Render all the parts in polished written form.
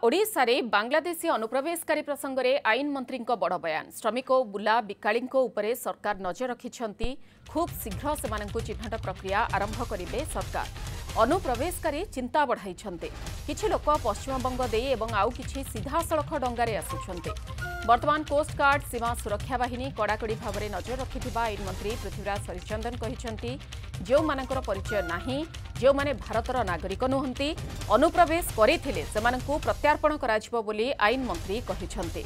ओडिशा रे बांग्लादेशी अनुप्रवेशकारी प्रसंग में आईन मंत्री बड़ बयान। श्रमिक और बुला बिकाली उपरे सरकार नजर रखिंट खूब शीघ्र से चिन्हट प्रक्रिया आरंभ करेंगे सरकार। अनुप्रवेशकारी चिंता बढ़ाई किछि लोक पश्चिमबंग दे एवं आउ किछि सीधा सड़क डंगारे आसुछन्ते। वर्तमान कोस्टगार्ड सीमा सुरक्षा बाहिनी कड़ाकड़ी भाव में नजर रखिथिबा आईन मंत्री पृथ्वीराज हरिचंदन कहिसंती जो मानकर परिचय नाही जो माने भारतर नागरिक नुहंती अनुप्रवेश करिथिले सेमानंकु प्रत्यार्पण कराजिबो बोली आईन मंत्री कहिसंती।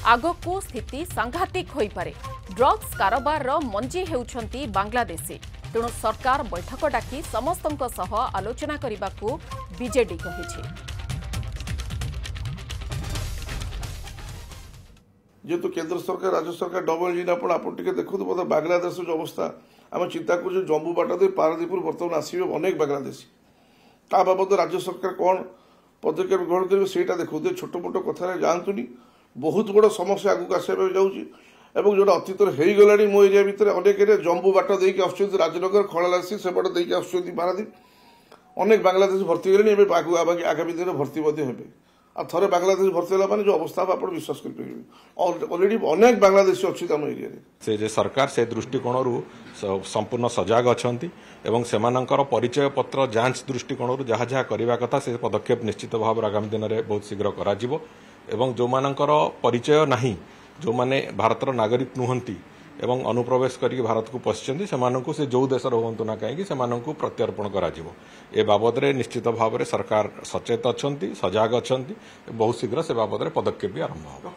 आगकु स्थिति सांघातिक होई पारे। ड्रग्स कारोबार मंजी हेउछंती बांग्लादेशी। तेणु सरकार बैठक डाकी समस्तंक सह आलोचना करिबाकू बीजेडी कहिछि। जेहेतु केंद्र सरकार राज्य सरकार डबल इंजिन आप देखो बोध बांग्लादेश जो अवस्था आम चिंता कर जम्मू बाट दे पारादीपुर बर्तमान आसवे अनेक बांग्लादेशी ता बाबद राज्य सरकार कौन पदक्षेप ग्रहण करेंगे से देखो छोट मोट कथार जातुनि बहुत बड़ समस्या आगू आसवा जाऊँगी जो अतीत होगला मो एरिया भितर अनेक एरिया जम्मू बाट देकी आसुच्च राजनगर खड़ालासी से बाट देकी आसुच्च पारादीप अनेक बांग्लादेश भर्ती गले आगामी दिन भर्ती हे थरे बांग्लादेश भर्ती होला माने जो अवस्था आप विश्वास कर ऑलरेडी अनेक बांग्लादेशी अच्छी आम एरिया से जे सरकार से दृष्टिकोण संपूर्ण सजग अछंती एवं सेमानंकर परिचय पत्र जांच दृष्टिकोण जहाँ जहाँ करने कथा से पदक्षेप निश्चित भाव आगामी दिन में बहुत शीघ्र कराजिबो एवं जो मानंकर परिचय नाही जो माने भारतर नागरिक नुहंती एवं अनुप्रवेश करके भारत को पशिचंती सेमानंकु से जो देश रुहंतु ना कहीं सेमानंकु प्रत्यार्पण कराजिबो। ए बाबद रे निश्चित भाव में सरकार सचेत अछंती सजग अछंती बहुत शीघ्र से बाबद रे पदक्षेप भी आरंभ होगा।